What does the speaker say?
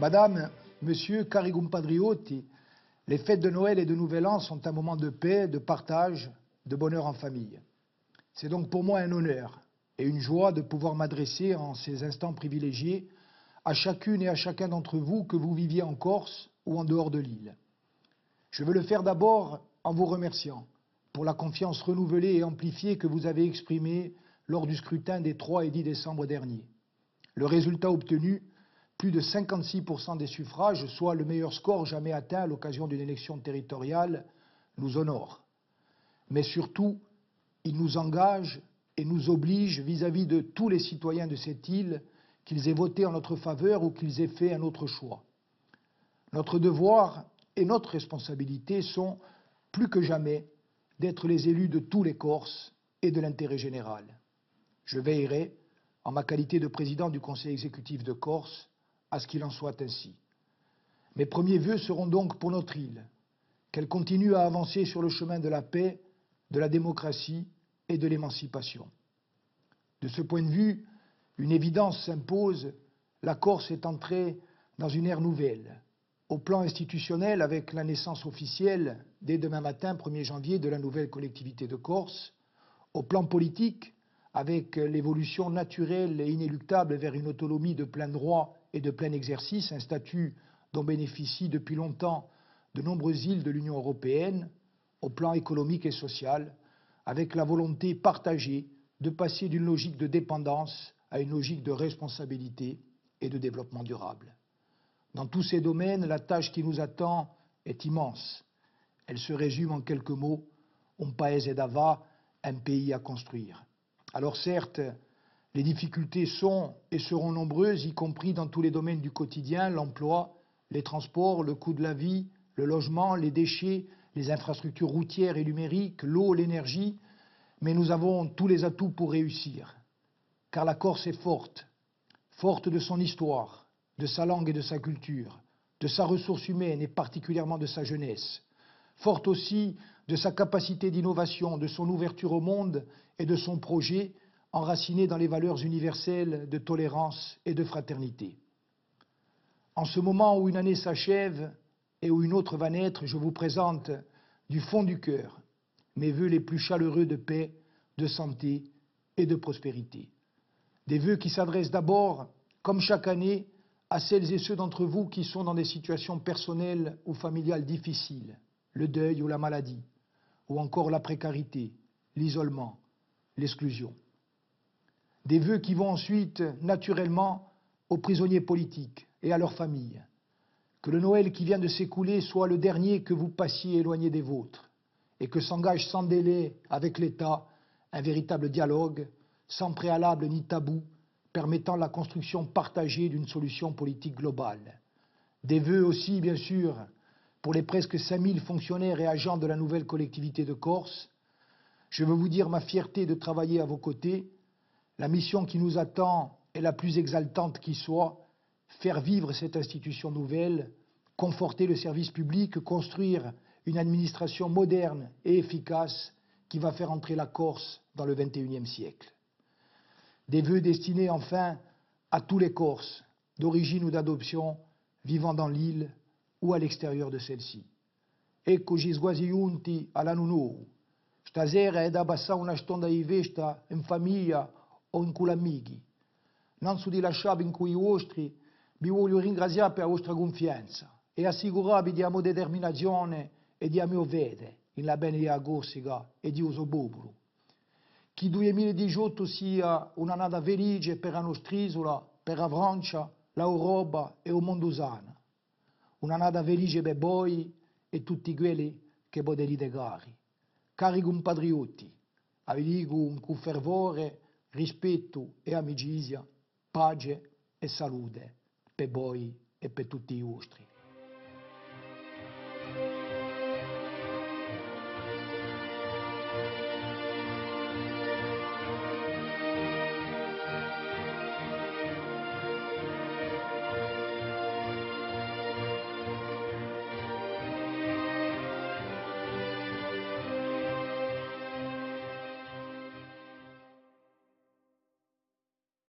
Madame, Monsieur, cari compatriotti, les fêtes de Noël et de Nouvel An sont un moment de paix, de partage, de bonheur en famille. C'est donc pour moi un honneur et une joie de pouvoir m'adresser en ces instants privilégiés à chacune et à chacun d'entre vous, que vous viviez en Corse ou en dehors de l'île. Je veux le faire d'abord en vous remerciant pour la confiance renouvelée et amplifiée que vous avez exprimée lors du scrutin des 3 et 10 décembre dernier. Le résultat obtenu, plus de 56% des suffrages, soit le meilleur score jamais atteint à l'occasion d'une élection territoriale, nous honore. Mais surtout, il nous engage et nous oblige vis-à-vis de tous les citoyens de cette île, qu'ils aient voté en notre faveur ou qu'ils aient fait un autre choix. Notre devoir et notre responsabilité sont, plus que jamais, d'être les élus de tous les Corses et de l'intérêt général. Je veillerai, en ma qualité de président du Conseil exécutif de Corse, à ce qu'il en soit ainsi. Mes premiers vœux seront donc pour notre île, qu'elle continue à avancer sur le chemin de la paix, de la démocratie et de l'émancipation. De ce point de vue, une évidence s'impose, la Corse est entrée dans une ère nouvelle. Au plan institutionnel, avec la naissance officielle, dès demain matin, 1er janvier, de la nouvelle collectivité de Corse. Au plan politique, avec l'évolution naturelle et inéluctable vers une autonomie de plein droit et de plein exercice, un statut dont bénéficient depuis longtemps de nombreuses îles de l'Union européenne. Au plan économique et social, avec la volonté partagée de passer d'une logique de dépendance à une logique de responsabilité et de développement durable. Dans tous ces domaines, la tâche qui nous attend est immense. Elle se résume en quelques mots: un paese d'ava, un pays à construire. Alors certes, les difficultés sont et seront nombreuses, y compris dans tous les domaines du quotidien, l'emploi, les transports, le coût de la vie, le logement, les déchets, les infrastructures routières et numériques, l'eau, l'énergie, mais nous avons tous les atouts pour réussir. Car la Corse est forte, forte de son histoire, de sa langue et de sa culture, de sa ressource humaine et particulièrement de sa jeunesse, forte aussi de sa capacité d'innovation, de son ouverture au monde et de son projet enraciné dans les valeurs universelles de tolérance et de fraternité. En ce moment où une année s'achève et où une autre va naître, je vous présente du fond du cœur mes vœux les plus chaleureux de paix, de santé et de prospérité. Des vœux qui s'adressent d'abord, comme chaque année, à celles et ceux d'entre vous qui sont dans des situations personnelles ou familiales difficiles, le deuil ou la maladie, ou encore la précarité, l'isolement, l'exclusion. Des vœux qui vont ensuite, naturellement, aux prisonniers politiques et à leurs familles. Que le Noël qui vient de s'écouler soit le dernier que vous passiez éloigné des vôtres, et que s'engage sans délai avec l'État un véritable dialogue, sans préalable ni tabou, permettant la construction partagée d'une solution politique globale. Des vœux aussi, bien sûr, pour les presque 5000 fonctionnaires et agents de la nouvelle collectivité de Corse. Je veux vous dire ma fierté de travailler à vos côtés. La mission qui nous attend est la plus exaltante qui soit: faire vivre cette institution nouvelle, conforter le service public, construire une administration moderne et efficace qui va faire entrer la Corse dans le XXIe siècle. Des vœux destinés enfin à tous les Corses, d'origine ou d'adoption, vivant dans l'île ou à l'extérieur de celle-ci. Eccoci quasi giunti all'anno nuovo. Stasera è da passare una stonda di festa in famiglia o con amici. Non su di lasciare in cui vostri, vi voglio ringraziare per la vostra confianza e assicurarvi di amore determinazione e di amore vede in la bene della Corsica e di uso popolo. Che il 2018 sia un'annata felice per la nostra isola, per la Francia, l'Europa e il mondo usano. Un'annata felice per voi e tutti quelli che potete cari. Cari compatriotti, vi dico con fervore, rispetto e amicizia, pace e salute per voi e per tutti i vostri.